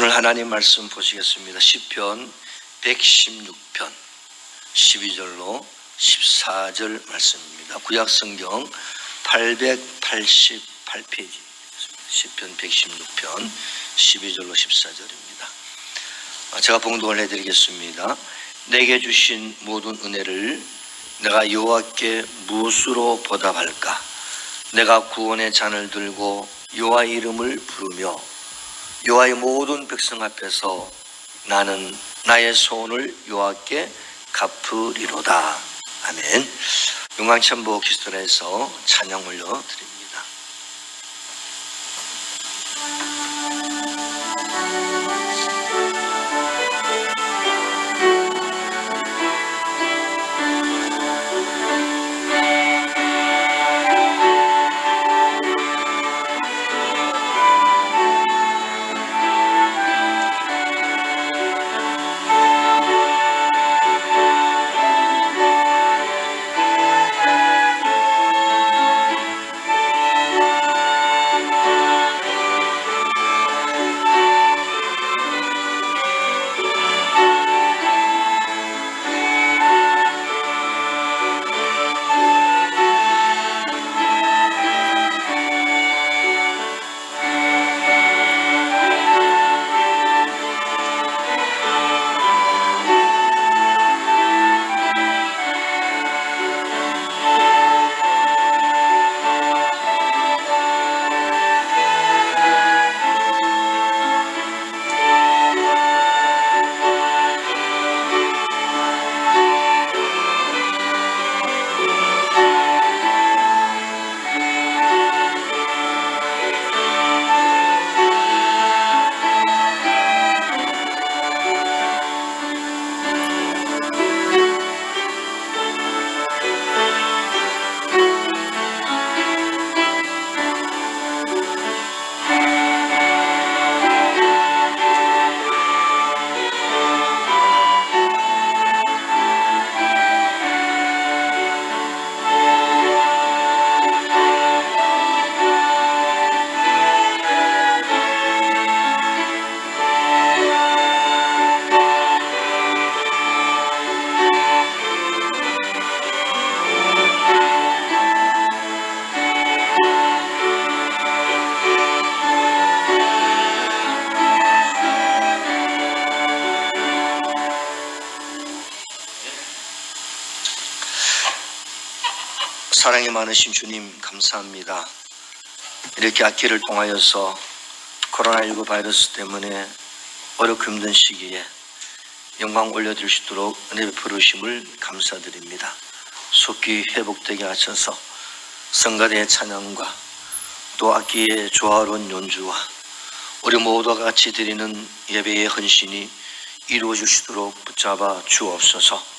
오늘 하나님 말씀 보시겠습니다. 시편 116편 12절로 14절 말씀입니다. 구약성경 888페이지 시편 116편 12절로 14절입니다. 제가 봉독을 해드리겠습니다. 내게 주신 모든 은혜를 내가 여호와께 무엇으로 보답할까? 내가 구원의 잔을 들고 여호와의 이름을 부르며 여호와의 모든 백성 앞에서 나는 나의 소원을 여호와께 갚으리로다. 아멘. 용광천부 기스토라에서 찬양 올려드립니다. 사랑이 많으신 주님 감사합니다. 이렇게 악기를 통하여서 코로나19 바이러스 때문에 어렵고 힘든 시기에 영광 올려드릴 수 있도록 은혜 베푸심을 감사드립니다. 속히 회복되게 하셔서 성가대의 찬양과 또 악기의 조화로운 연주와 우리 모두가 같이 드리는 예배의 헌신이 이루어 주시도록 붙잡아 주옵소서.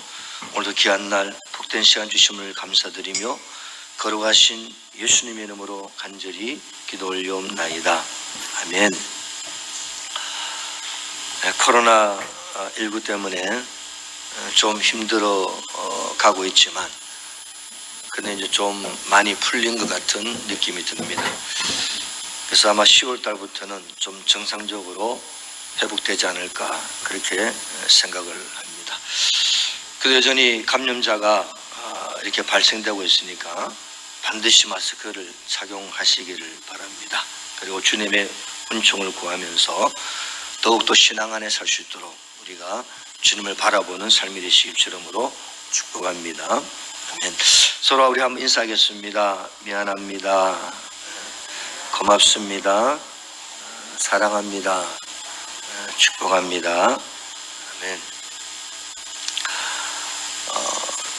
오늘도 귀한 날 복된 시간 주심을 감사드리며 거룩하신 예수님의 이름으로 간절히 기도 올리옵나이다. 아멘. 코로나19 때문에 좀 힘들어 가고 있지만 근데 이제 좀 많이 풀린 것 같은 느낌이 듭니다. 그래서 아마 10월 달부터는 좀 정상적으로 회복되지 않을까 그렇게 생각을 합니다. 그래도 여전히 감염자가 이렇게 발생되고 있으니까 반드시 마스크를 착용하시기를 바랍니다. 그리고 주님의 은총을 구하면서 더욱더 신앙 안에 살 수 있도록 우리가 주님을 바라보는 삶이 되시길 주름으로 축복합니다. 아멘. 서로 우리 한번 인사하겠습니다. 미안합니다. 고맙습니다. 사랑합니다. 축복합니다. 아멘.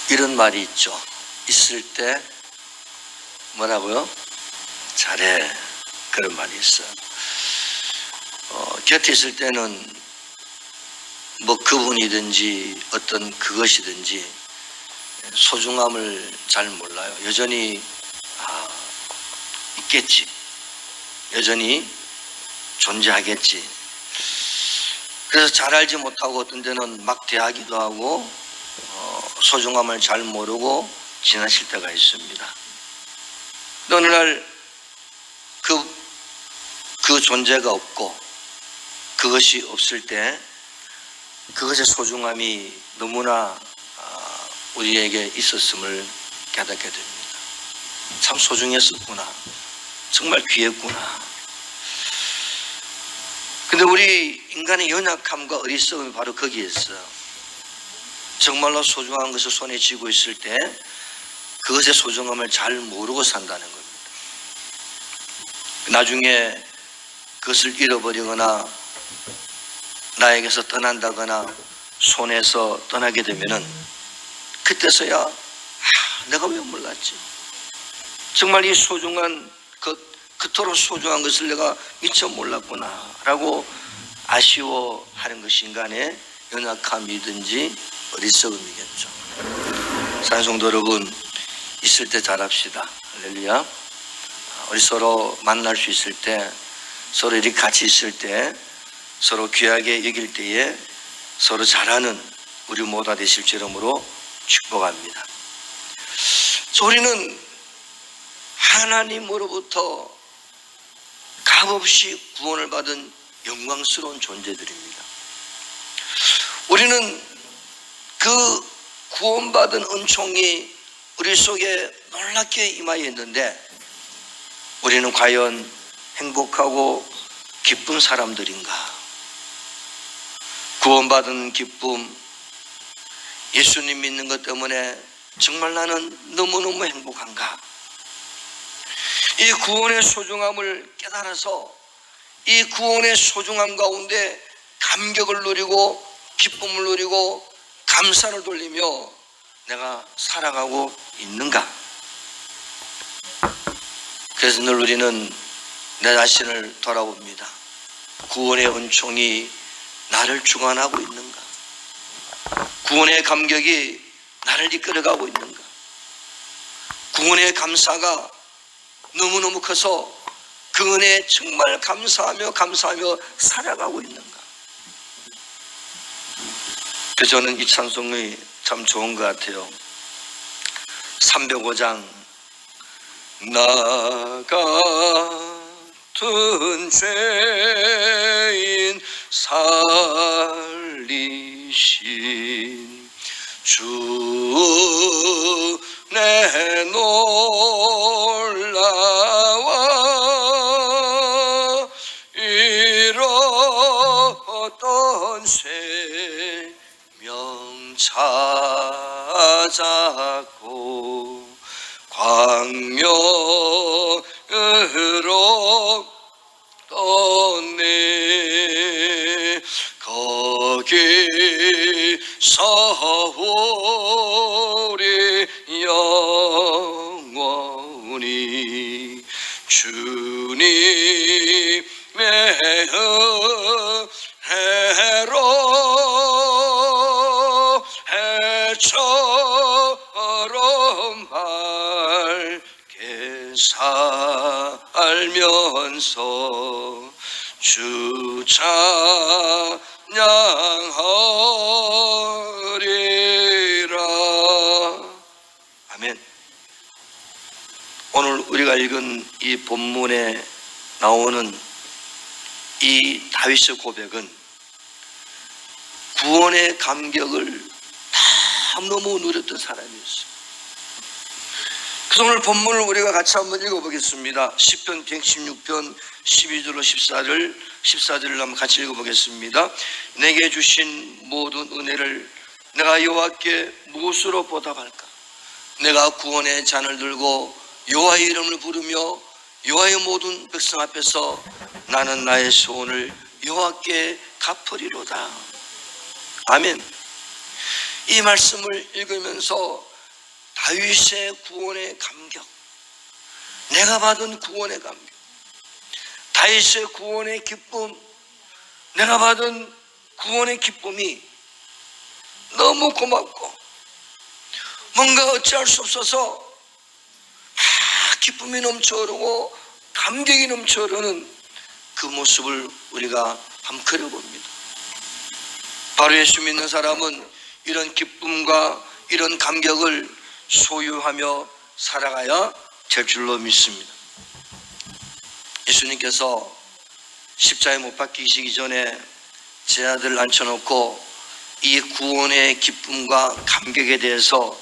이런 말이 있죠. 있을 때 뭐라고요? 잘해. 그런 말이 있어요. 곁에 있을 때는 뭐 그분이든지 어떤 그것이든지 소중함을 잘 몰라요. 여전히 있겠지. 여전히 존재하겠지. 그래서 잘 알지 못하고 어떤 데는 막 대하기도 하고 소중함을 잘 모르고 지나칠 때가 있습니다. 어느 날 그 존재가 없고 그 그것이 없을 때 그것의 소중함이 너무나 우리에게 있었음을 깨닫게 됩니다. 참 소중했었구나. 정말 귀했구나. 근데 우리 인간의 연약함과 어리석음이 바로 거기에 있어요. 정말로 소중한 것을 손에 쥐고 있을 때 그것의 소중함을 잘 모르고 산다는 겁니다. 나중에 그것을 잃어버리거나 나에게서 떠난다거나 손에서 떠나게 되면은 그때서야 내가 왜 몰랐지? 정말 이 소중한 그토록 소중한 것을 내가 미처 몰랐구나 라고 아쉬워하는 것이 인간의 연약함이든지 어리석음이겠죠. 사랑성도 여러분, 있을 때 잘합시다. 할렐루야. 우리 서로 만날 수 있을 때, 서로 이렇게 같이 있을 때, 서로 귀하게 여길 때에 서로 잘하는 우리 모두가 되실 줄 이름으로 축복합니다. 우리는 하나님으로부터 값없이 구원을 받은 영광스러운 존재들입니다. 우리는 그 구원받은 은총이 우리 속에 놀랍게 임하여 있는데 우리는 과연 행복하고 기쁜 사람들인가? 구원받은 기쁨, 예수님 믿는 것 때문에 정말 나는 너무너무 행복한가? 이 구원의 소중함을 깨달아서 이 구원의 소중함 가운데 감격을 누리고 기쁨을 누리고 감사를 돌리며 내가 살아가고 있는가? 그래서 늘 우리는 내 자신을 돌아봅니다. 구원의 은총이 나를 주관하고 있는가? 구원의 감격이 나를 이끌어가고 있는가? 구원의 감사가 너무너무 커서 그 은혜에 정말 감사하며 살아가고 있는가? 그래서 저는 이 찬송이 참 좋은 것 같아요. 305장 나 같은 죄인 살리신 주 내 놀라와 잃었던 생명 찾았고 광명으로 떴네 거기서 우리 영원히 주님의 은혜로 해처럼 밝게 살면서 주 찬양하리라. 아멘. 오늘 우리가 읽은 이 본문에 나오는 이 다윗의 고백은 구원의 감격을 너무 누렸던 사람이었어요. 그래서 오늘 본문을 우리가 같이 한번 읽어보겠습니다. 시편 116편 12절로 14절을 한번 같이 읽어보겠습니다. 내게 주신 모든 은혜를 내가 여호와께 무엇으로 보답할까? 내가 구원의 잔을 들고 여호와의 이름을 부르며 여호와의 모든 백성 앞에서 나는 나의 소원을 여호와께 갚으리로다. 아멘. 이 말씀을 읽으면서 다윗의 구원의 감격, 내가 받은 구원의 감격, 다윗의 구원의 기쁨, 내가 받은 구원의 기쁨이 너무 고맙고 뭔가 어찌할 수 없어서 기쁨이 넘쳐흐르고 감격이 넘쳐흐르는 그 모습을 우리가 한번 그려봅니다. 바로 예수 믿는 사람은 이런 기쁨과 이런 감격을 소유하며 살아가야 될 줄로 믿습니다. 예수님께서 십자가에 못 박히시기 전에 제 아들을 앉혀놓고 이 구원의 기쁨과 감격에 대해서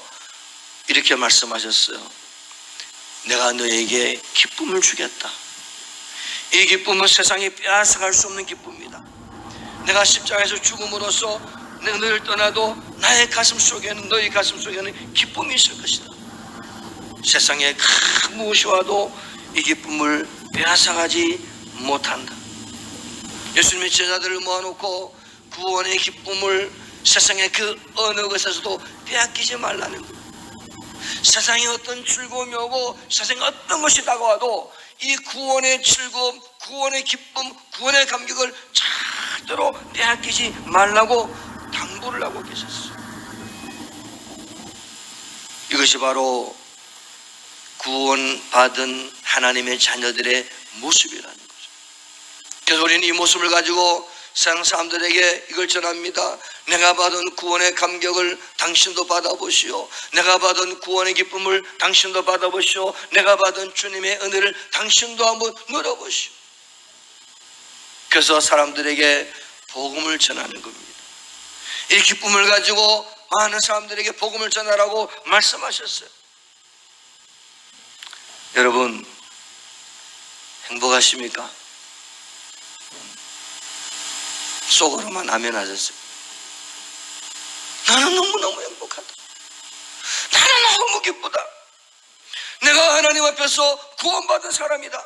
이렇게 말씀하셨어요. 내가 너에게 기쁨을 주겠다. 이 기쁨은 세상에 빼앗아갈 수 없는 기쁨이다. 내가 십자가에서 죽음으로써 내가 너를 떠나도 나의 가슴 속에는, 너희 가슴 속에는 기쁨이 있을 것이다. 세상에 큰 무엇이 와도 이 기쁨을 빼앗아가지 못한다. 예수님의 제자들을 모아놓고 구원의 기쁨을 세상의 그 어느 것에서도 빼앗기지 말라는 거예요. 세상에 어떤 즐거움이 오고 세상에 어떤 것이 다가와도 이 구원의 즐거움, 구원의 기쁨, 구원의 감격을 절대로 빼앗기지 말라고 당부를 하고 계셨어요. 이것이 바로 구원받은 하나님의 자녀들의 모습이라는 거죠. 그래서 우리는 이 모습을 가지고 세상 사람들에게 이걸 전합니다. 내가 받은 구원의 감격을 당신도 받아보시오. 내가 받은 구원의 기쁨을 당신도 받아보시오. 내가 받은 주님의 은혜를 당신도 한번 누려보시오. 그래서 사람들에게 복음을 전하는 겁니다. 이 기쁨을 가지고 많은 사람들에게 복음을 전하라고 말씀하셨어요. 여러분, 행복하십니까? 속으로만 아멘 하셨어요. 나는 너무너무 행복하다. 나는 너무 기쁘다. 내가 하나님 앞에서 구원받은 사람이다.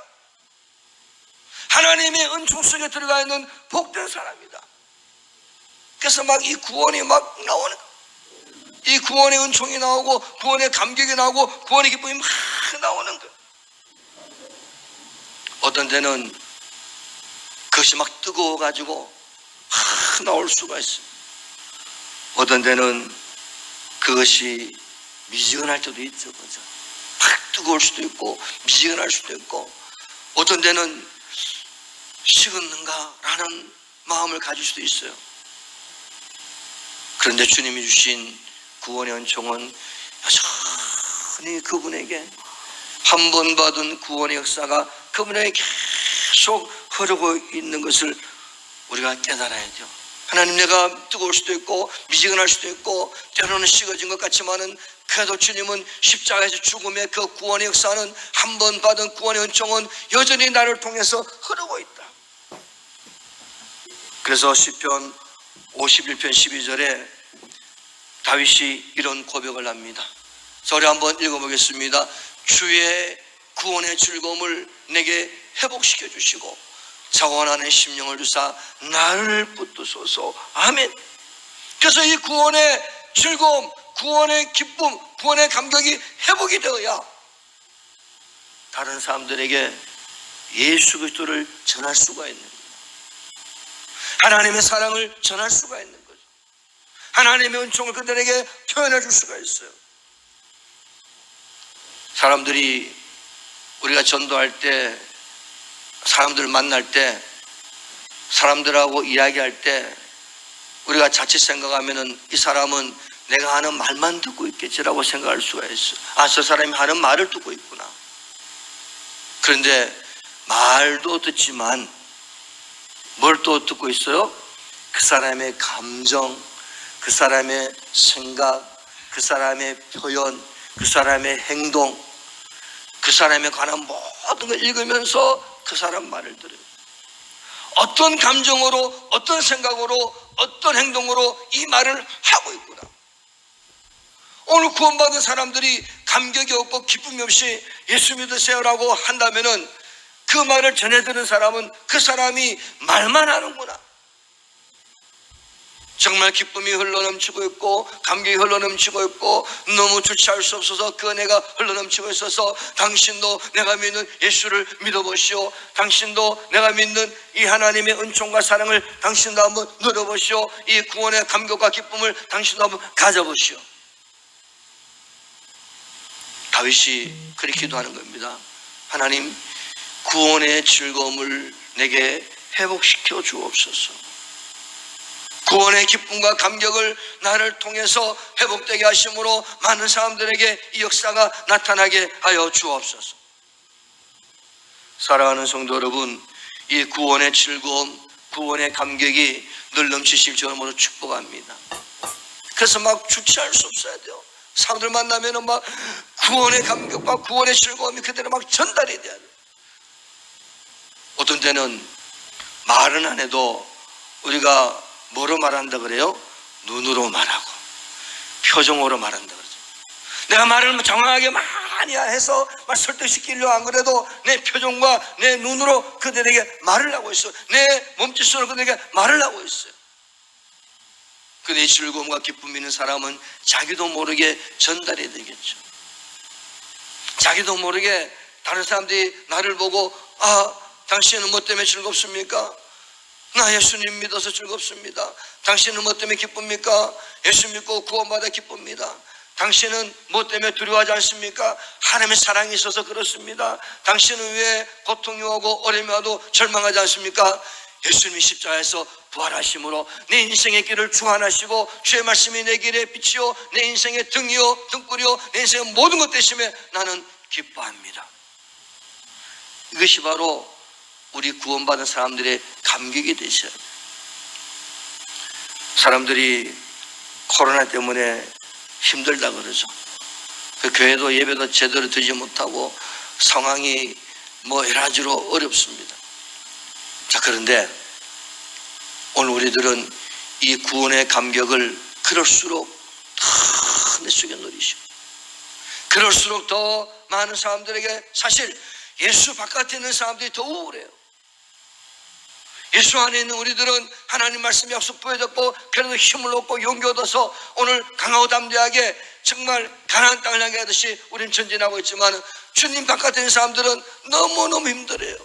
하나님의 은총 속에 들어가 있는 복된 사람이다. 그래서 막 이 구원이 막 나오는 거예요. 이 구원의 은총이 나오고 구원의 감격이 나오고 구원의 기쁨이 막 나오는 거예요. 어떤 데는 그것이 막 뜨거워가지고 나올 수가 있어요. 어떤 데는 그것이 미지근할 때도 있죠. 그죠? 막 뜨거울 수도 있고 미지근할 수도 있고, 어떤 데는 식었는가 라는 마음을 가질 수도 있어요. 그런데 주님이 주신 구원의 은총은 여전히 그분에게 한 번 받은 구원의 역사가 그분에게 계속 흐르고 있는 것을 우리가 깨달아야 돼요. 하나님, 내가 뜨거울 수도 있고 미지근할 수도 있고 때로는 식어진 것 같지만은 그래도 주님은 십자가에서 죽음의 그 구원의 역사는, 한 번 받은 구원의 은총은 여전히 나를 통해서 흐르고 있다. 그래서 시편 51편 12절에 다윗이 이런 고백을 합니다. 저를 한번 읽어보겠습니다. 주의 구원의 즐거움을 내게 회복시켜 주시고 자원하는 심령을 주사 나를 붙드소서. 아멘. 그래서 이 구원의 즐거움, 구원의 기쁨, 구원의 감격이 회복이 되어야 다른 사람들에게 예수 그리스도를 전할 수가 있는 거예요. 하나님의 사랑을 전할 수가 있는 거죠. 하나님의 은총을 그들에게 표현해 줄 수가 있어요. 사람들이, 우리가 전도할 때, 사람들을 만날 때, 사람들하고 이야기할 때 우리가 자칫 생각하면은 이 사람은 내가 하는 말만 듣고 있겠지라고 생각할 수가 있어요. 아, 저 사람이 하는 말을 듣고 있구나. 그런데 말도 듣지만 뭘 또 듣고 있어요? 그 사람의 감정, 그 사람의 생각, 그 사람의 표현, 그 사람의 행동, 그 사람에 관한 모든 걸 읽으면서 그 사람 말을 들어요. 어떤 감정으로, 어떤 생각으로, 어떤 행동으로 이 말을 하고 있구나. 오늘 구원받은 사람들이 감격이 없고 기쁨이 없이 예수 믿으세요라고 한다면은 그 말을 전해 들은 사람은 그 사람이 말만 하는구나. 정말 기쁨이 흘러넘치고 있고 감격이 흘러넘치고 있고 너무 주체할 수 없어서 그 은혜가 흘러넘치고 있어서 당신도 내가 믿는 예수를 믿어보시오. 당신도 내가 믿는 이 하나님의 은총과 사랑을 당신도 한번 누려보시오. 이 구원의 감격과 기쁨을 당신도 한번 가져보시오. 다윗이 그렇게 기도하는 겁니다. 하나님, 구원의 즐거움을 내게 회복시켜 주옵소서. 구원의 기쁨과 감격을 나를 통해서 회복되게 하심으로 많은 사람들에게 이 역사가 나타나게 하여 주옵소서. 사랑하는 성도 여러분, 이 구원의 즐거움, 구원의 감격이 늘 넘치실 주 이름으로 축복합니다. 그래서 막 주체할 수 없어야 돼요. 사람들 만나면은 막 구원의 감격과 구원의 즐거움이 그대로 막 전달이 돼야 돼요. 어떤 때는 말은 안 해도 우리가 뭐로 말한다 그래요? 눈으로 말하고 표정으로 말한다 그러죠. 내가 말을 장황하게 많이 해서 막 설득시키려고 안 그래도 내 표정과 내 눈으로 그들에게 말을 하고 있어요. 내 몸짓으로 그들에게 말을 하고 있어요. 그의 즐거움과 기쁨이 있는 사람은 자기도 모르게 전달이 되겠죠. 자기도 모르게 다른 사람들이 나를 보고 당신은 뭐 때문에 즐겁습니까? 나 예수님 믿어서 즐겁습니다. 당신은 뭐 때문에 기쁩니까? 예수 믿고 구원받아 기쁩니다. 당신은 뭐 때문에 두려워하지 않습니까? 하나님의 사랑이 있어서 그렇습니다. 당신은 왜 고통이 오고 어려움이 와도 절망하지 않습니까? 예수님이 십자가에서 부활하심으로 내 인생의 길을 주관하시고 주의 말씀이 내 길의 빛이요 내 인생의 등이요 등불이요 내 인생의 모든 것 되심에 나는 기뻐합니다. 이것이 바로 우리 구원받은 사람들의 감격이 되셔야 돼요. 사람들이 코로나 때문에 힘들다 그러죠. 그 교회도 예배도 제대로 드리지 못하고 상황이 뭐 여러 가지로 어렵습니다. 자, 그런데 오늘 우리들은 이 구원의 감격을 그럴수록 더 내 속에 누리시고 그럴수록 더 많은 사람들에게 사실 예수 바깥에 있는 사람들이 더 우울해요. 예수 안에 있는 우리들은 하나님 말씀 약속 보여줬고 그래도 힘을 얻고 용기 얻어서 오늘 강하고 담대하게 정말 가나안 땅을 향해 가듯이 우리는 전진하고 있지만 주님 바깥에 있는 사람들은 너무너무 힘들어요.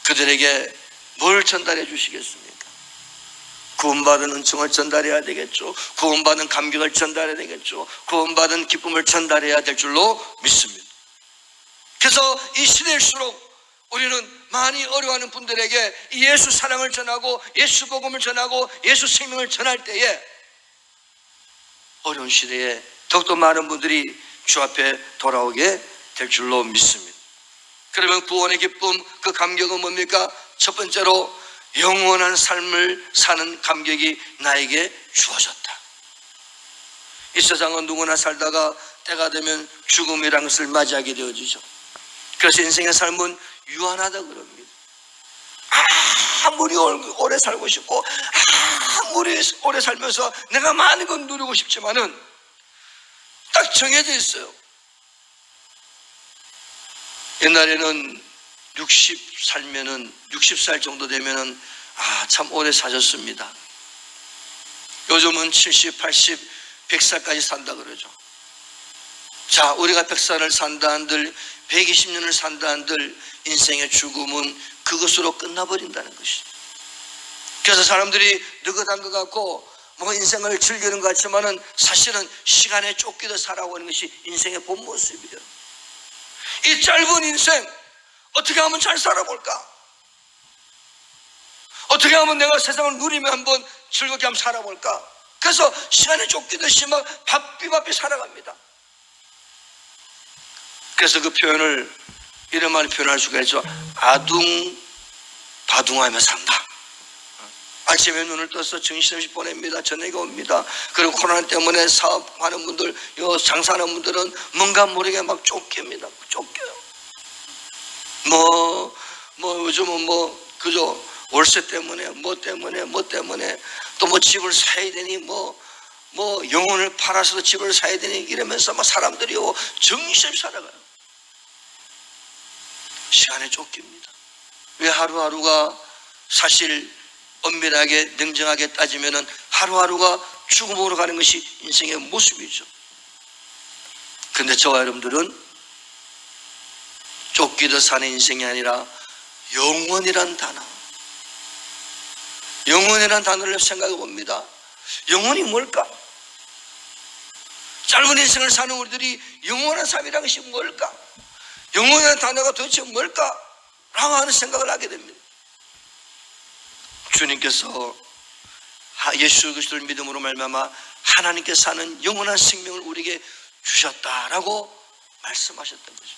그들에게 뭘 전달해 주시겠습니까? 구원받은 은총을 전달해야 되겠죠. 구원받은 감격을 전달해야 되겠죠. 구원받은 기쁨을 전달해야 될 줄로 믿습니다. 그래서 이 시대일수록 우리는 많이 어려워하는 분들에게 예수 사랑을 전하고 예수 복음을 전하고 예수 생명을 전할 때에 어려운 시대에 더욱더 많은 분들이 주 앞에 돌아오게 될 줄로 믿습니다. 그러면 구원의 기쁨, 그 감격은 뭡니까? 첫 번째로 영원한 삶을 사는 감격이 나에게 주어졌다. 이 세상은 누구나 살다가 때가 되면 죽음이라는 것을 맞이하게 되어지죠. 그래서 인생의 삶은 유한하다 그럽니다. 아무리 오래 살고 싶고 아무리 오래 살면서 내가 많은 건 누리고 싶지만은 딱 정해져 있어요. 옛날에는 60살 정도 되면은 참 오래 사셨습니다. 요즘은 70, 80, 100살까지 산다 그러죠. 자, 우리가 100살을 산다 한들 120년을 산다 한들 인생의 죽음은 그것으로 끝나버린다는 것이죠. 그래서 사람들이 느긋한 것 같고 뭐 인생을 즐기는 것 같지만은 사실은 시간에 쫓기듯 살아가는 것이 인생의 본 모습이에요. 이 짧은 인생 어떻게 하면 잘 살아볼까? 어떻게 하면 내가 세상을 누리며 한번 즐겁게 한번 살아볼까? 그래서 시간에 쫓기듯이 막 바삐바삐 살아갑니다. 그래서 그 표현을 이런 말로 표현할 수가 있죠. 아둥바둥하며 산다. 아침에 눈을 떠서 정신없이 보냅니다. 저녁에 옵니다. 그리고 코로나 때문에 사업하는 분들, 장사하는 분들은 뭔가 모르게 막 쫓깁니다. 쫓겨요. 요즘은 그죠? 월세 때문에, 뭐 때문에, 또 뭐 집을 사야 되니, 영혼을 팔아서 집을 사야 되니, 이러면서 막 사람들이 정신없이 살아가요. 시간에 쫓깁니다. 왜 하루하루가 사실 엄밀하게 냉정하게 따지면은 하루하루가 죽음으로 가는 것이 인생의 모습이죠. 그런데 저와 여러분들은 쫓기듯 사는 인생이 아니라 영원이란 단어를 생각해 봅니다. 영원이 뭘까? 짧은 인생을 사는 우리들이 영원한 삶이라는 것이 뭘까? 영원이라는 단어가 도대체 뭘까? 라고 하는 생각을 하게 됩니다. 주님께서 예수 그리스도를 믿음으로 말미암아 하나님께서 사는 영원한 생명을 우리에게 주셨다라고 말씀하셨던 거죠.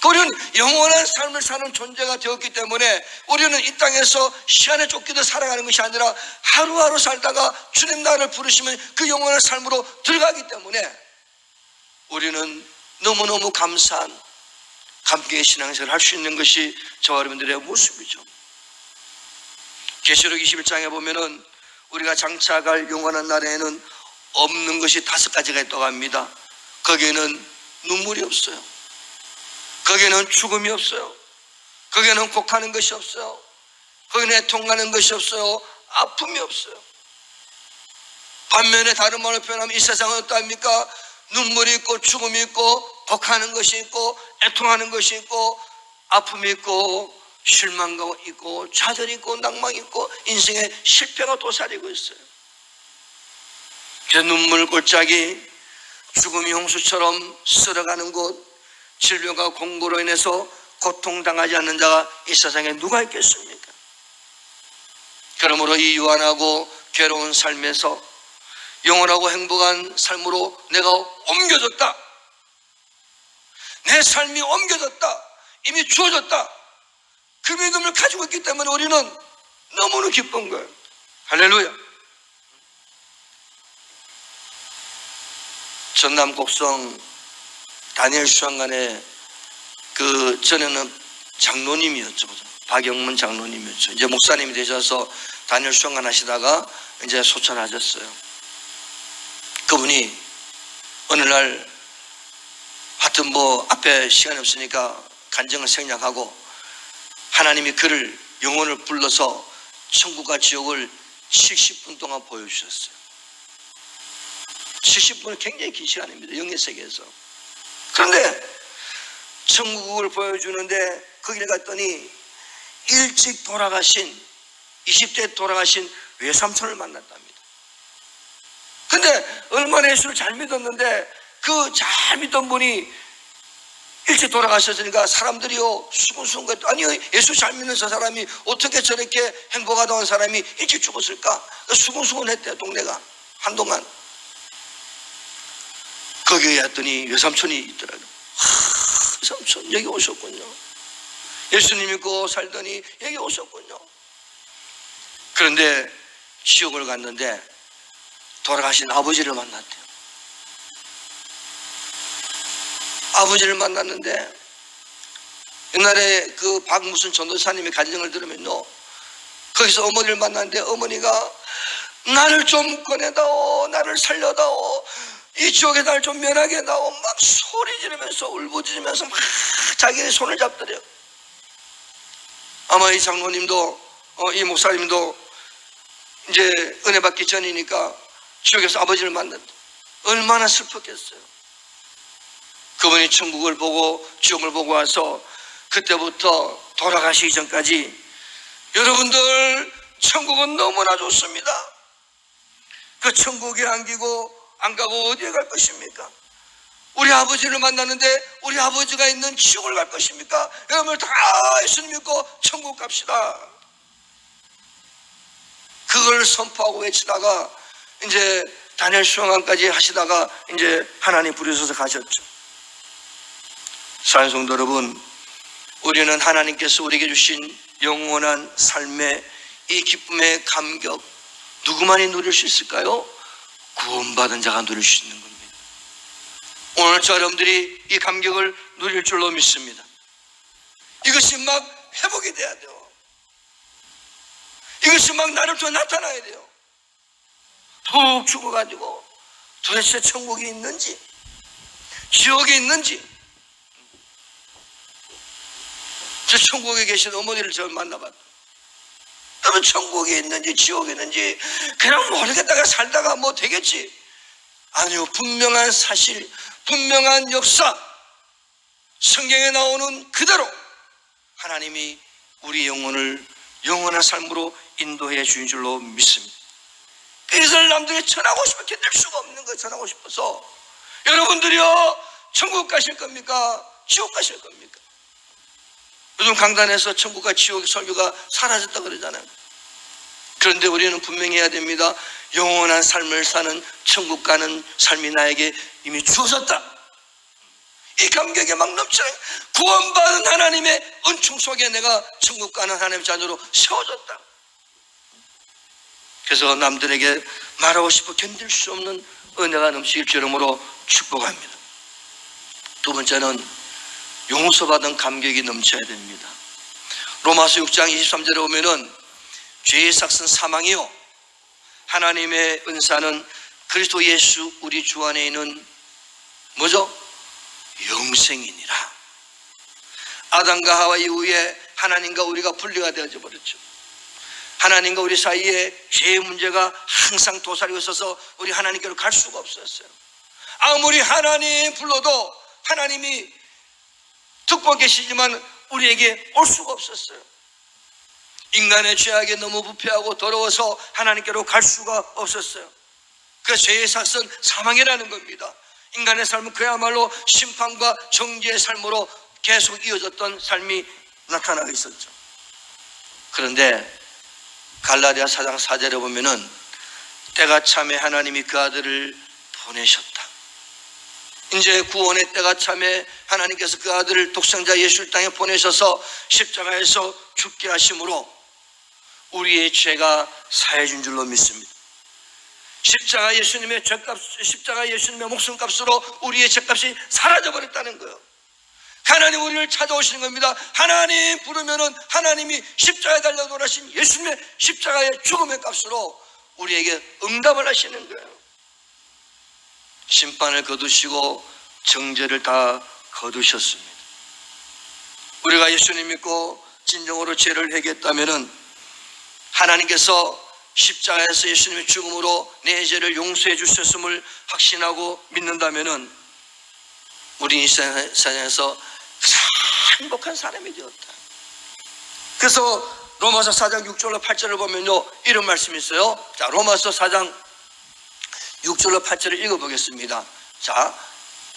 우리는 영원한 삶을 사는 존재가 되었기 때문에 우리는 이 땅에서 시간에 쫓기듯 살아가는 것이 아니라 하루하루 살다가 주님 나라를 부르시면 그 영원한 삶으로 들어가기 때문에 우리는 너무너무 감사한 감격의 신앙생활을 할 수 있는 것이 저와 여러분들의 모습이죠. 계시록 21장에 보면은 우리가 장차갈 영원한 나라에는 없는 것이 5가지가 있다고 합니다. 거기에는 눈물이 없어요. 거기에는 죽음이 없어요. 거기에는 곡하는 것이 없어요. 거기는 애통하는 것이 없어요. 아픔이 없어요. 반면에 다른 말로 표현하면 이 세상은 어떠합니까? 눈물이 있고 죽음이 있고 곡하는 것이 있고 애통하는 것이 있고 아픔이 있고 실망감 있고 좌절이 있고 낭망이 있고 인생의 실패가 도사리고 있어요. 그래서 눈물 골짜기, 죽음이 홍수처럼 쓸어가는 곳, 질병과 공고로 인해서 고통당하지 않는 자가 이 세상에 누가 있겠습니까? 그러므로 이 유한하고 괴로운 삶에서 영원하고 행복한 삶으로 내가 옮겨졌다, 내 삶이 옮겨졌다, 이미 주어졌다, 그 믿음을 가지고 있기 때문에 우리는 너무나 기쁜 거예요. 할렐루야. 전남 곡성 다니엘 수양관의 전에는 장로님이었죠. 박영문 장로님이었죠. 이제 목사님이 되셔서 다니엘 수양관 하시다가 이제 소천하셨어요. 그분이 어느 날 하여튼 앞에 시간이 없으니까 간증을 생략하고 하나님이 그를 영혼을 불러서 천국과 지옥을 70분 동안 보여주셨어요. 70분은 굉장히 긴 시간입니다. 영의 세계에서. 그런데 천국을 보여주는데 거기를 갔더니 일찍 돌아가신 20대에 돌아가신 외삼촌을 만났답니다. 근데 얼마나 예수를 잘 믿었는데 그 잘 믿던 분이 일찍 돌아가셨으니까 사람들이요 수근수근 아니 예수 잘 믿는 저 사람이 어떻게 저렇게 행복하다는 사람이 일찍 죽었을까? 수근수근 했대요. 동네가 한동안. 거기에 왔더니 외삼촌이 있더라고요. 외삼촌 여기 오셨군요. 예수님 믿고 살더니 여기 오셨군요. 그런데 지옥을 갔는데 돌아가신 아버지를 만났대요. 아버지를 만났는데 옛날에 그 박무순 전도사님의 간증을 들으면요, 거기서 어머니를 만났는데 어머니가 나를 좀 꺼내다오, 나를 살려다오, 이 지옥에 날 좀 면하게 해다오, 막 소리 지르면서 울부짖으면서 막 자기의 손을 잡더래요. 아마 이 장로님도 이 목사님도 이제 은혜 받기 전이니까 지옥에서 아버지를 만났다. 얼마나 슬펐겠어요. 그분이 천국을 보고 지옥을 보고 와서 그때부터 돌아가시기 전까지 여러분들 천국은 너무나 좋습니다. 그 천국에 안기고 안 가고 어디에 갈 것입니까? 우리 아버지를 만났는데 우리 아버지가 있는 지옥을 갈 것입니까? 여러분들 다 예수님 믿고 천국 갑시다. 그걸 선포하고 외치다가 이제 다니엘 수양관까지 하시다가 이제 하나님 부르셔서 가셨죠. 사랑하는 성도 여러분, 우리는 하나님께서 우리에게 주신 영원한 삶의 이 기쁨의 감격, 누구만이 누릴 수 있을까요? 구원받은 자가 누릴 수 있는 겁니다. 오늘 저 여러분들이 이 감격을 누릴 줄로 믿습니다. 이것이 막 회복이 돼야 돼요. 이것이 막 나를 통해 나타나야 돼요. 푹 죽어가지고 도대체 천국이 있는지 지옥이 있는지. 저 천국에 계신 어머니를 저 만나봤다. 그러면 천국이 있는지 지옥이 있는지 그냥 모르겠다가 살다가 뭐 되겠지. 아니요, 분명한 사실, 분명한 역사, 성경에 나오는 그대로 하나님이 우리 영혼을 영원한 삶으로 인도해 주신 줄로 믿습니다. 그래서 남들이 전하고 싶어 견딜 수가 없는 거 전하고 싶어서 여러분들이요 천국 가실 겁니까? 지옥 가실 겁니까? 요즘 강단에서 천국과 지옥 설교가 사라졌다 그러잖아요. 그런데 우리는 분명히 해야 됩니다. 영원한 삶을 사는 천국 가는 삶이 나에게 이미 주어졌다. 이 감격에 막 넘쳐나요. 구원받은 하나님의 은총 속에 내가 천국 가는 하나님의 자녀로 세워졌다. 그래서 남들에게 말하고 싶어 견딜 수 없는 은혜가 넘치길 주름으로 축복합니다. 두 번째는 용서받은 감격이 넘쳐야 됩니다. 로마서 6장 23절에 보면은 죄의 삭은 사망이요 하나님의 은사는 그리스도 예수 우리 주 안에 있는 뭐죠? 영생이니라. 아담과 하와 이후에 하나님과 우리가 분리가 되어져 버렸죠. 하나님과 우리 사이에 죄의 문제가 항상 도사리고 있어서 우리 하나님께로 갈 수가 없었어요. 아무리 하나님 불러도 하나님이 듣고 계시지만 우리에게 올 수가 없었어요. 인간의 죄악에 너무 부패하고 더러워서 하나님께로 갈 수가 없었어요. 그 죄의 삭은 사망이라는 겁니다. 인간의 삶은 그야말로 심판과 정죄의 삶으로 계속 이어졌던 삶이 나타나고 있었죠. 그런데 갈라디아 4장 4절에 보면은 때가 참에 하나님이 그 아들을 보내셨다. 이제 구원의 때가 참에 하나님께서 그 아들을 독생자 예수를 땅에 보내셔서 십자가에서 죽게 하심으로 우리의 죄가 사해진 줄로 믿습니다. 십자가 예수님의 죄값, 십자가 예수님의 목숨값으로 우리의 죄값이 사라져버렸다는 거예요. 하나님 우리를 찾아오시는 겁니다. 하나님 부르면은 하나님이 십자가에 달려 돌아가신 예수님의 십자가의 죽음의 값으로 우리에게 응답을 하시는 거예요. 심판을 거두시고 정죄를 다 거두셨습니다. 우리가 예수님 믿고 진정으로 죄를 회개했다면은 하나님께서 십자가에서 예수님의 죽음으로 내 죄를 용서해 주셨음을 확신하고 믿는다면은 우리 이 세상에서 가장 행복한 사람이 되었다. 그래서 로마서 4장 6절로 8절을 보면요 이런 말씀이 있어요. 자, 로마서 4장 6절로 8절을 읽어보겠습니다. 자,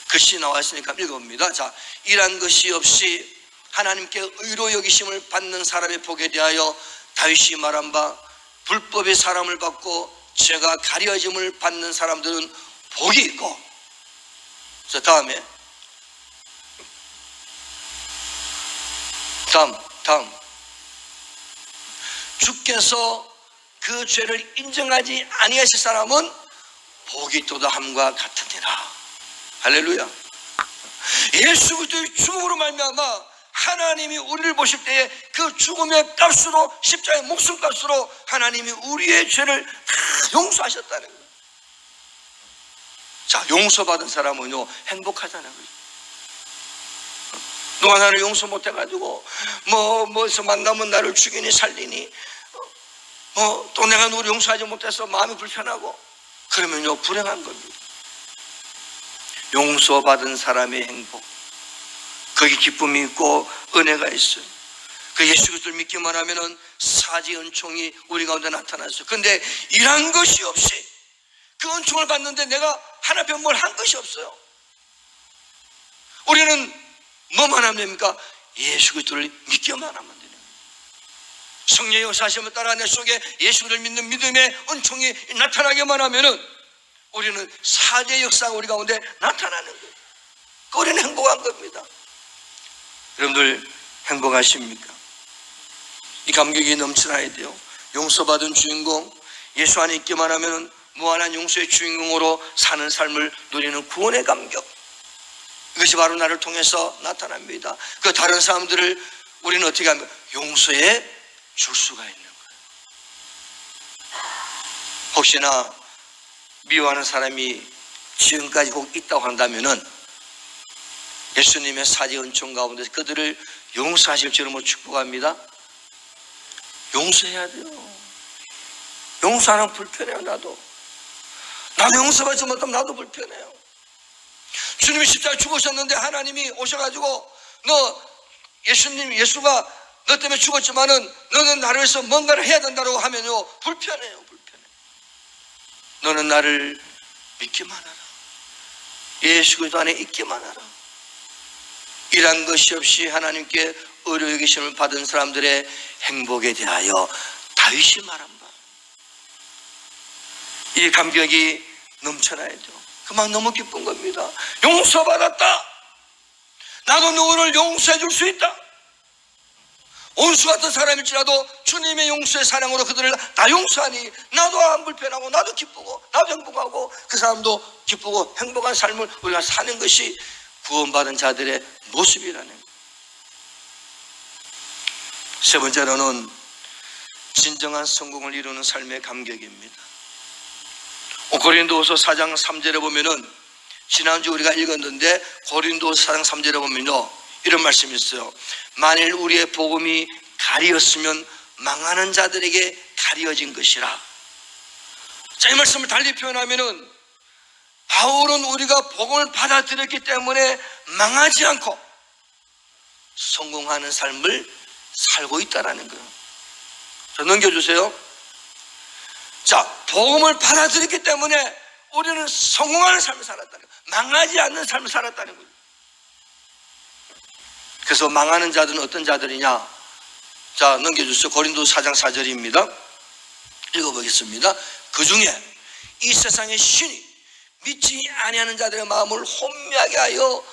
글씨 나와 있으니까 읽어봅니다. 자, 이란 것이 없이 하나님께 의로 여기심을 받는 사람의 복에 대하여 다윗이 말한 바 불법의 사람을 받고 죄가 가려짐을 받는 사람들은 복이 있고, 자, 다음 주께서 그 죄를 인정하지 아니하실 사람은 복이 있도다 함과 같으니라. 할렐루야. 예수 그리스도의 죽음으로 말미암아 하나님이 우리를 보실 때에 그 죽음의 값으로 십자가의 목숨 값으로 하나님이 우리의 죄를 다 용서하셨다는 거예요. 자, 용서받은 사람은요 행복하잖아요. 너가 나를 용서 못해가지고 뭐서 만나면 나를 죽이니 살리니 또 내가 너를 용서하지 못해서 마음이 불편하고 그러면요 불행한 겁니다. 용서받은 사람의 행복, 거기 기쁨이 있고 은혜가 있어요. 그 예수 그리스도를 믿기만 하면은 사지 은총이 우리 가운데 나타났어요. 그런데 이런 것이 없이 그 은총을 받는데 내가 하나 앞에 뭘 한 것이 없어요. 우리는 뭐만 하면 됩니까? 예수 그리스도를 믿기만 하면 됩니다. 성령의 역사하심을 따라 내 속에 예수를 믿는 믿음의 은총이 나타나기만 하면은 우리는 사죄의 역사가 우리 가운데 나타나는 거예요. 우리는 행복한 겁니다. 여러분들 행복하십니까? 이 감격이 넘쳐나야 돼요. 용서받은 주인공 예수 안에 있기만 하면 무한한 용서의 주인공으로 사는 삶을 누리는 구원의 감격, 이것이 바로 나를 통해서 나타납니다. 그 다른 사람들을 우리는 어떻게 하면 용서해 줄 수가 있는 거예요. 혹시나 미워하는 사람이 지금까지 꼭 있다고 한다면은 예수님의 사지 은총 가운데 그들을 용서하실 줄로 축복합니다. 용서해야 돼요. 용서하는 불편해요. 나도 용서받지 못하면 나도 불편해요. 주님이 십자가에 죽으셨는데 하나님이 오셔가지고 예수가 너 때문에 죽었지만은 너는 나를 위해서 뭔가를 해야 된다고 하면요 불편해요. 너는 나를 믿기만 하라. 예수 그리스도 안에 있기만 하라. 이란 것이 없이 하나님께 의로 여기심을 받은 사람들의 행복에 대하여 다윗이 말한 바, 이 감격이 넘쳐나야 돼요. 그만 너무 기쁜 겁니다. 용서받았다. 나도 누구를 용서해 줄 수 있다. 온수 같은 사람일지라도 주님의 용서의 사랑으로 그들을 다 용서하니 나도 안 불편하고 나도 기쁘고 나도 행복하고 그 사람도 기쁘고 행복한 삶을 우리가 사는 것이 구원받은 자들의 모습이라는 거예요. 세 번째로는 진정한 성공을 이루는 삶의 감격입니다. 고린도후서 4장 3절에 보면은 지난주 우리가 읽었는데 고린도후서 4장 3절에 보면요 이런 말씀이 있어요. 만일 우리의 복음이 가리었으면 망하는 자들에게 가리어진 것이라. 자, 이 말씀을 달리 표현하면은 바울은 우리가 복음을 받아들였기 때문에 망하지 않고 성공하는 삶을 살고 있다라는 거예요. 자, 넘겨주세요. 자, 복음을 받아들였기 때문에 우리는 성공하는 삶을 살았다는 거예요. 망하지 않는 삶을 살았다는 거예요. 그래서 망하는 자들은 어떤 자들이냐? 자, 넘겨주세요. 고린도서 4장 4절입니다. 읽어보겠습니다. 그 중에 이 세상의 신이 믿지 아니하는 자들의 마음을 혼미하게 하여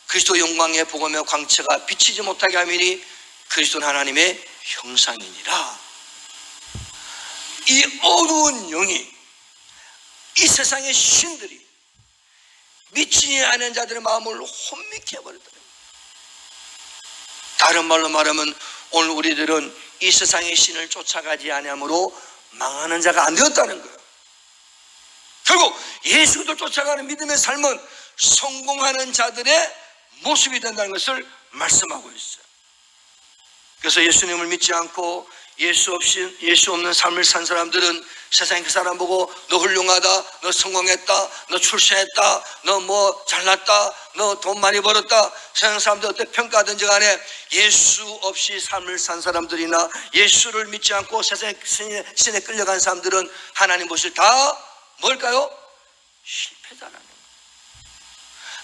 그리스도 영광의 복음의 광채가 비치지 못하게 하미니 그리스도는 하나님의 형상이니라. 이 어두운 영이, 이 세상의 신들이 믿지 않는 자들의 마음을 혼미케 해버렸다. 다른 말로 말하면 오늘 우리들은 이 세상의 신을 쫓아가지 아니하므로 망하는 자가 안 되었다는 거예요. 결국 예수를 쫓아가는 믿음의 삶은 성공하는 자들의 모습이 된다는 것을 말씀하고 있어요. 그래서 예수님을 믿지 않고 예수 없는 삶을 산 사람들은 세상에 그 사람 보고 너 훌륭하다, 너 성공했다, 너 출세했다, 너 뭐 잘났다, 너 돈 많이 벌었다, 세상 사람들 어떻게 평가하든지 간에 예수 없이 삶을 산 사람들이나 예수를 믿지 않고 세상의 신에 끌려간 사람들은 하나님 보실 다 뭘까요? 실패자라는 거예요.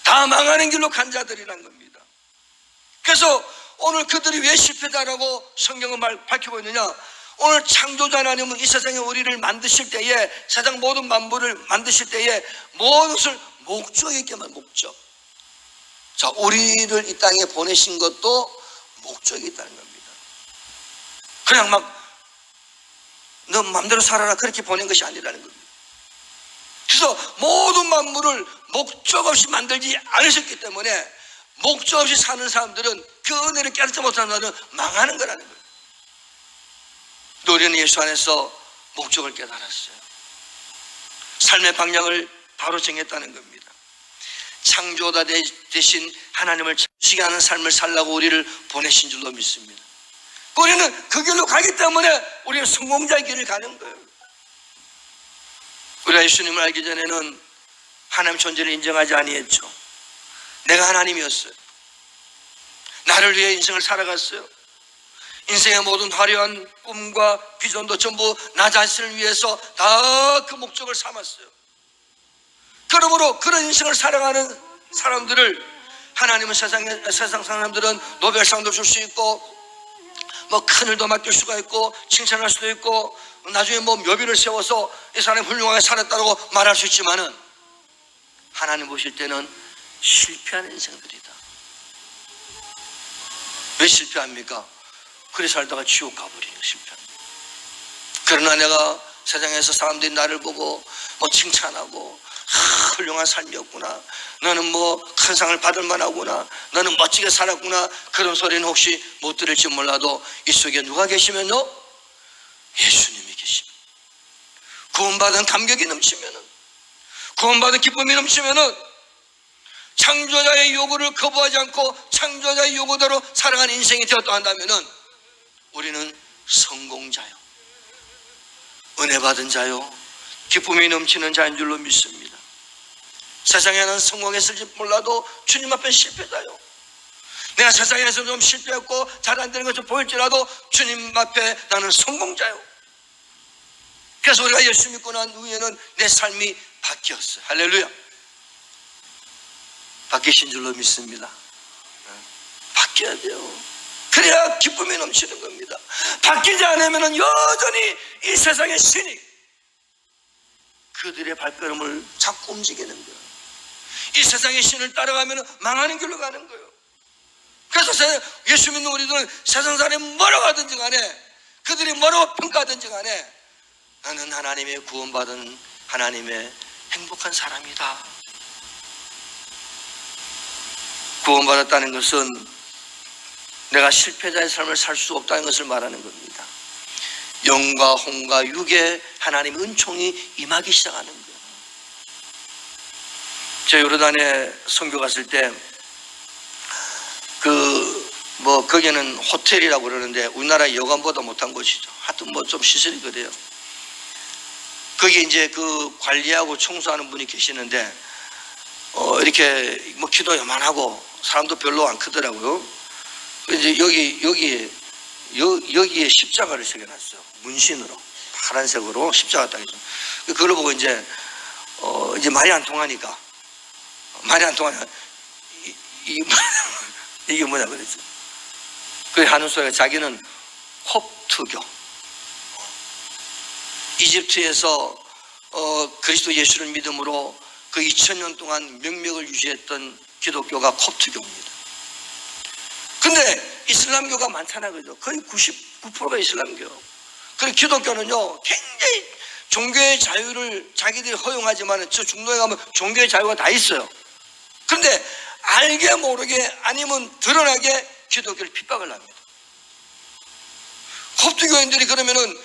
다 망하는 길로 간 자들이라는 겁니다. 그래서 오늘 그들이 왜 실패자라고 성경은 밝히고 있느냐? 오늘 창조자 하나님은 이 세상에 우리를 만드실 때에, 세상 모든 만물을 만드실 때에 모든 것을 목적이 있게만, 목적. 자, 우리를 이 땅에 보내신 것도 목적이 있다는 겁니다. 그냥 막 너 마음대로 살아라 그렇게 보낸 것이 아니라는 겁니다. 그래서 모든 만물을 목적 없이 만들지 않으셨기 때문에 목적 없이 사는 사람들은 그 은혜를 깨닫지 못하는 자들은 망하는 거라는 거예요. 또 우리는 예수 안에서 목적을 깨달았어요. 삶의 방향을 바로 정했다는 겁니다. 창조자 대신 하나님을 찾으시게 하는 삶을 살라고 우리를 보내신 줄로 믿습니다. 우리는 그 길로 가기 때문에 우리는 성공자의 길을 가는 거예요. 우리가 예수님을 알기 전에는 하나님 존재를 인정하지 아니했죠. 내가 하나님이었어요. 나를 위해 인생을 살아갔어요. 인생의 모든 화려한 꿈과 비전도 전부 나 자신을 위해서 다 그 목적을 삼았어요. 그러므로 그런 인생을 살아가는 사람들을 하나님은 세상 사람들은 노벨상도 줄 수 있고 뭐 큰일도 맡길 수가 있고 칭찬할 수도 있고 나중에 뭐 묘비를 세워서 이 사람이 훌륭하게 살았다고 말할 수 있지만은 하나님 보실 때는 실패한 인생들이다. 왜 실패합니까? 그래 살다가 지옥 가버리는 실패합니다. 그러나 내가 세상에서 사람들이 나를 보고 뭐 칭찬하고 훌륭한 삶이었구나, 너는 뭐 큰 상을 받을 만하구나, 너는 멋지게 살았구나, 그런 소리는 혹시 못 들을지 몰라도 이 속에 누가 계시면요? 예수님이 계십니다. 구원받은 감격이 넘치면은, 구원받은 기쁨이 넘치면은 창조자의 요구를 거부하지 않고 창조자의 요구대로 살아가는 인생이 되었다 한다면은 우리는 성공자요, 은혜 받은 자요, 기쁨이 넘치는 자인 줄로 믿습니다. 세상에는 성공했을지 몰라도 주님 앞에 실패자요. 내가 세상에서 좀 실패했고 잘 안 되는 것 좀 보일지라도 주님 앞에 나는 성공자요. 그래서 우리가 예수 믿고 난 후에는 내 삶이 바뀌었어요. 할렐루야. 바뀌신 줄로 믿습니다. 바뀌어야 돼요. 그래야 기쁨이 넘치는 겁니다. 바뀌지 않으면 여전히 이 세상의 신이 그들의 발걸음을 자꾸 움직이는 거예요. 이 세상의 신을 따라가면 망하는 길로 가는 거예요. 그래서 예수 믿는 우리들은 세상 사람이 뭐라고 하든지 간에, 그들이 뭐라고 평가하든지 간에 나는 하나님의 구원받은 하나님의 행복한 사람이다. 구원받았다는 것은 내가 실패자의 삶을 살 수 없다는 것을 말하는 겁니다. 영과 혼과 육에 하나님의 은총이 임하기 시작하는 거예요. 제가 요르단에 선교 갔을 때 거기는 호텔이라고 그러는데 우리나라 여관보다 못한 곳이죠. 하여튼 좀 시설이 그래요. 거기 이제 그 관리하고 청소하는 분이 계시는데 이렇게 키도 요만하고 사람도 별로 안 크더라고요. 이제 여기에 십자가를 새겨놨어요. 문신으로 파란색으로 십자가 딱 있어요. 그걸 보고 이제 말이 안 통하니까 이게 뭐냐 그랬죠. 그 하는 소리가 자기는 콥트교, 이집트에서 그리스도 예수를 믿음으로 그 2000년 동안 명맥을 유지했던 기독교가 콥트교입니다. 근데 이슬람교가 많잖아요. 그죠? 거의 99%가 이슬람교. 그리고 기독교는요, 굉장히 종교의 자유를 자기들이 허용하지만 저 중동에 가면 종교의 자유가 다 있어요. 그런데 알게 모르게 아니면 드러나게 기독교를 핍박을 합니다. 콥트교인들이 그러면은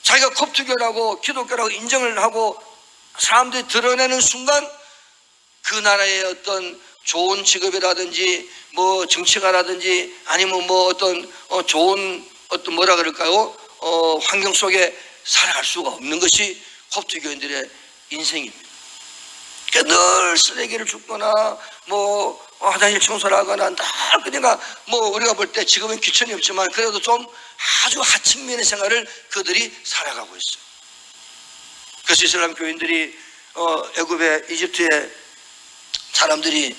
자기가 콥트교라고 기독교라고 인정을 하고 사람들이 드러내는 순간 그 나라의 어떤 좋은 직업이라든지 정치가라든지 아니면 어떤 좋은 뭐라 그럴까요? 환경 속에 살아갈 수가 없는 것이 콥트교인들의 인생입니다. 그러니까 늘 쓰레기를 줍거나 화장실 청소를 하거나 그러니까 우리가 볼 때 지금은 귀천이 없지만 그래도 좀 아주 하층면의 생활을 그들이 살아가고 있어요. 그래서 이슬람 교인들이 애굽의 이집트의 사람들이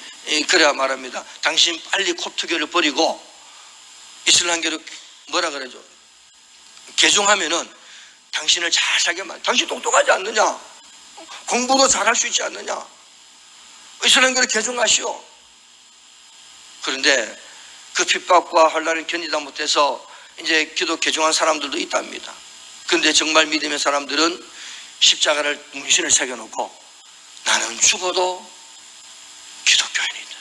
그래야 말합니다. 당신 빨리 콥트교를 버리고 이슬람교를 뭐라 그러죠? 개종하면은 당신을 잘 살게 당신 똑똑하지 않느냐? 공부도 잘할 수 있지 않느냐? 이슬람교를 개종하시오. 그런데 그 핍박과 혼란을 견디다 못해서 이제 기독 개종한 사람들도 있답니다. 그런데 정말 믿음의 사람들은 십자가를 문신을 새겨놓고 나는 죽어도 기독교인이다.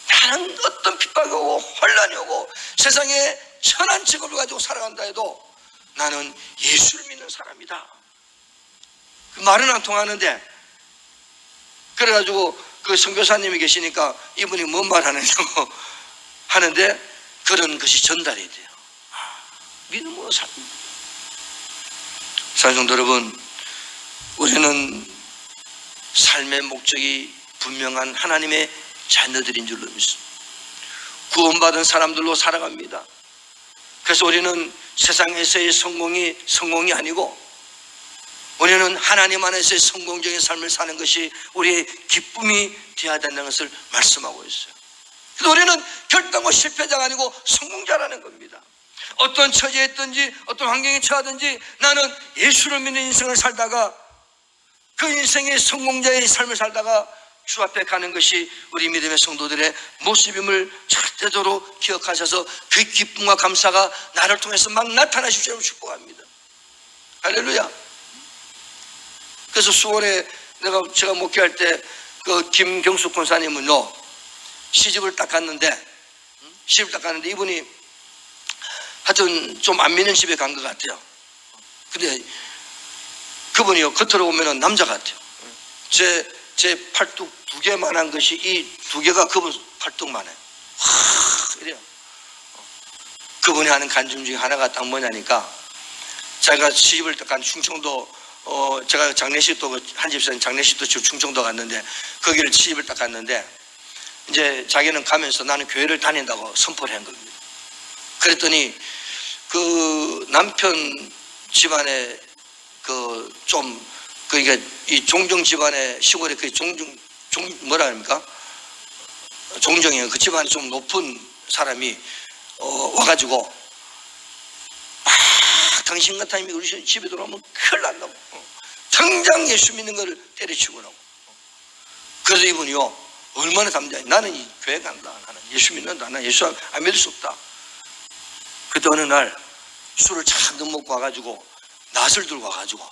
나는 어떤 핍박이 오고 혼란이 오고 세상에 천한 직업을 가지고 살아간다 해도 나는 예수를 믿는 사람이다. 그 말은 안 통하는데 그래가지고 그 선교사님이 계시니까 이분이 뭔 말 하느냐고 하는데 그런 것이 전달이 돼요. 믿음으로 삽니다. 사랑하는 성도 여러분, 우리는 삶의 목적이 분명한 하나님의 자녀들인 줄로 믿습니다. 구원받은 사람들로 살아갑니다. 그래서 우리는 세상에서의 성공이 아니고 우리는 하나님 안에서의 성공적인 삶을 사는 것이 우리의 기쁨이 되어야 된다는 것을 말씀하고 있어요. 그래서 우리는 결단코 실패자가 아니고 성공자라는 겁니다. 어떤 처지에 있든지 어떤 환경에 처하든지 나는 예수를 믿는 인생을 살다가 그 인생의 성공자의 삶을 살다가 주 앞에 가는 것이 우리 믿음의 성도들의 모습임을 절대적으로 기억하셔서 그 기쁨과 감사가 나를 통해서 막 나타나시기를 축복합니다. 할렐루야. 그래서 수원에 제가 목회할 때 그 김경숙 권사님은요 시집을 딱 갔는데 이분이 하여튼 좀 안 믿는 집에 간 것 같아요. 근데 그분이요 겉으로 보면 남자 같아요. 제 팔뚝 2개만한 것이 이 2개가 그분 팔뚝만해요. 이래요. 그분이 하는 간증 중에 하나가 딱 뭐냐니까 자기가 시집을 딱 간 충청도 제가 장례식도 한 집사님 장례식도 지금 충청도 갔는데 거기를 시집을 딱 갔는데 이제 자기는 가면서 나는 교회를 다닌다고 선포를 한 겁니다. 그랬더니 그 남편 집안에 그러니까 이 종정 집안의 시골에 그 뭐라 합니까? 종정이에요. 그 집안에 좀 높은 사람이 와가지고 당신 같은 우리 집에 들어오면 큰일 난다고 당장 예수 믿는 걸 때려치고 나고 그래서 이분이요 얼마나 담대해. 나는 이 교회 간다. 나는 예수 믿는다. 나는 예수 안 믿을 수 없다. 그때 어느 날 술을 잔뜩 먹고 와가지고 낫을 들고 와가지고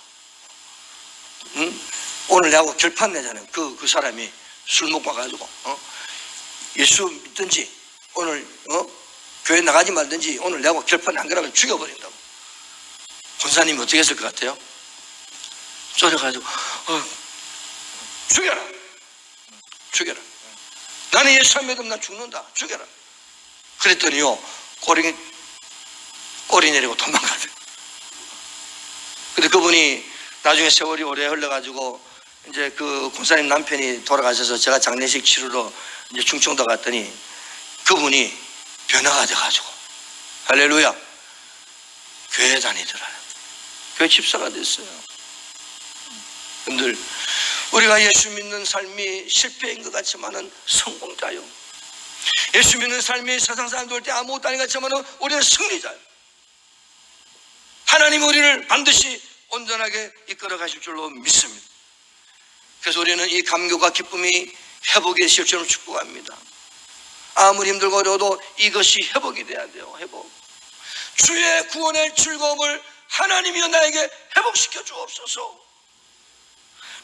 오늘 내하고 결판 내자는 그 사람이 술 먹고 와가지고 예수 믿든지 오늘 교회 나가지 말든지 오늘 내하고 결판 안 그러면 죽여버린다고. 권사님이 어떻게 했을 것 같아요? 쫄여가지고 죽여라. 죽여라. 나는 예수 안 믿으면 난 죽는다. 죽여라. 그랬더니요 꼬리 내리고 도망가더라고요. 근데 그분이 나중에 세월이 오래 흘러가지고 이제 그 권사님 남편이 돌아가셔서 제가 장례식 치르러 이제 충청도 갔더니 그분이 변화가 돼가지고 할렐루야 교회 다니더라요. 교회 집사가 됐어요. 여러분들 우리가 예수 믿는 삶이 실패인 것 같지만은 성공자요. 예수 믿는 삶이 세상 사람들 볼 때 아무것도 아닌 것 같지만은 우리는 승리자요. 하나님 우리를 반드시 온전하게 이끌어 가실 줄로 믿습니다. 그래서 우리는 이 감격과 기쁨이 회복의 실체로 축복합니다. 아무리 힘들고 어려워도 이것이 회복이 돼야 돼요. 회복. 주의 구원의 즐거움을 하나님이여 나에게 회복시켜 주옵소서.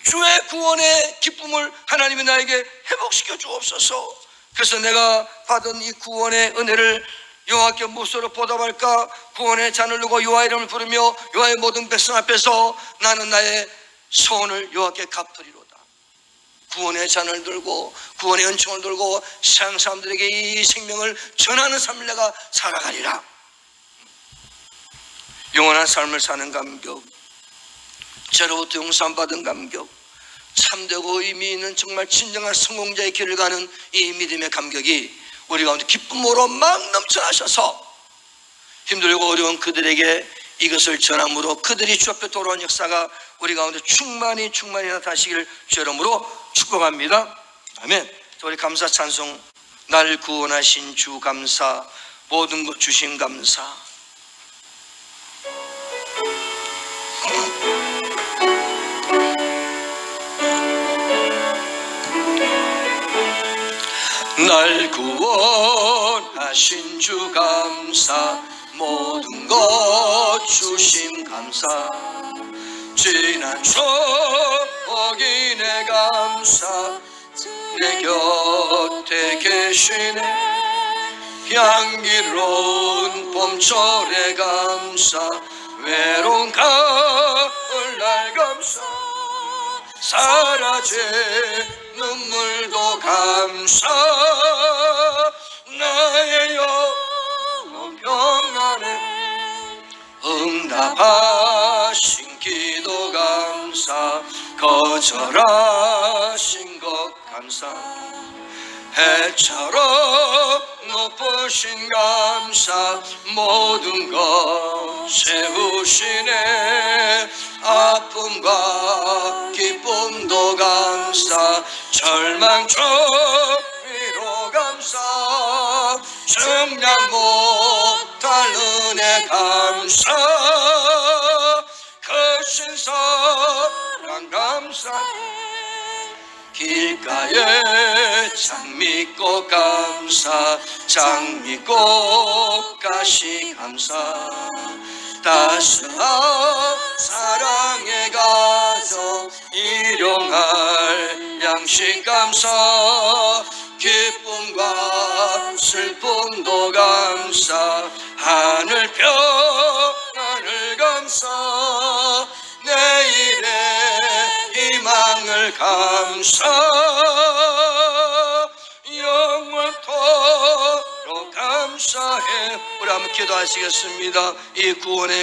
주의 구원의 기쁨을 하나님이 나에게 회복시켜 주옵소서. 그래서 내가 받은 이 구원의 은혜를 여호와께 무엇으로 보답할까? 구원의 잔을 들고 여호와 이름을 부르며 여호와의 모든 백성 앞에서 나는 나의 소원을 여호와께 갚으리로다. 구원의 잔을 들고 구원의 은총을 들고 세상 사람들에게 이 생명을 전하는 삶을 내가 살아가리라. 영원한 삶을 사는 감격, 죄로부터 용서받은 감격, 참되고 의미 있는 정말 진정한 성공자의 길을 가는 이 믿음의 감격이 우리 가운데 기쁨으로 막 넘쳐나셔서 힘들고 어려운 그들에게 이것을 전함으로 그들이 주 앞에 돌아온 역사가 우리 가운데 충만히 나타나시기를 주 이름으로 축복합니다. 아멘. 우리 감사 찬송. 날 구원하신 주 감사, 모든 것 주신 감사. 날 구원하신 주 감사, 모든 것 주심 감사. 지난 추억이네 감사, 내 곁에 계시네. 향기로운 봄철에 감사, 외로운 가을날 감사. 사라진 눈물도 감사, 나의 영혼 평안에 응답하신 기도 감사, 거절하신 것 감사. 해처럼 높으신 감사, 모든 것 채우시네. 아픔과 기쁨도 감사, 절망 중 위로 감사. 증량 못할 은혜 감사, 크신 사랑 감사해. 길가에 장미꽃 감사, 장미꽃 가시 감사. 따스한 사랑의 가정, 일용할 양식 감사. 기쁨과 슬픔도 감사, 하늘 평안을 감사. 내일의 희망을 감사, 영원토록 감사해. 우리 한번 기도하시겠습니다. 이 구원의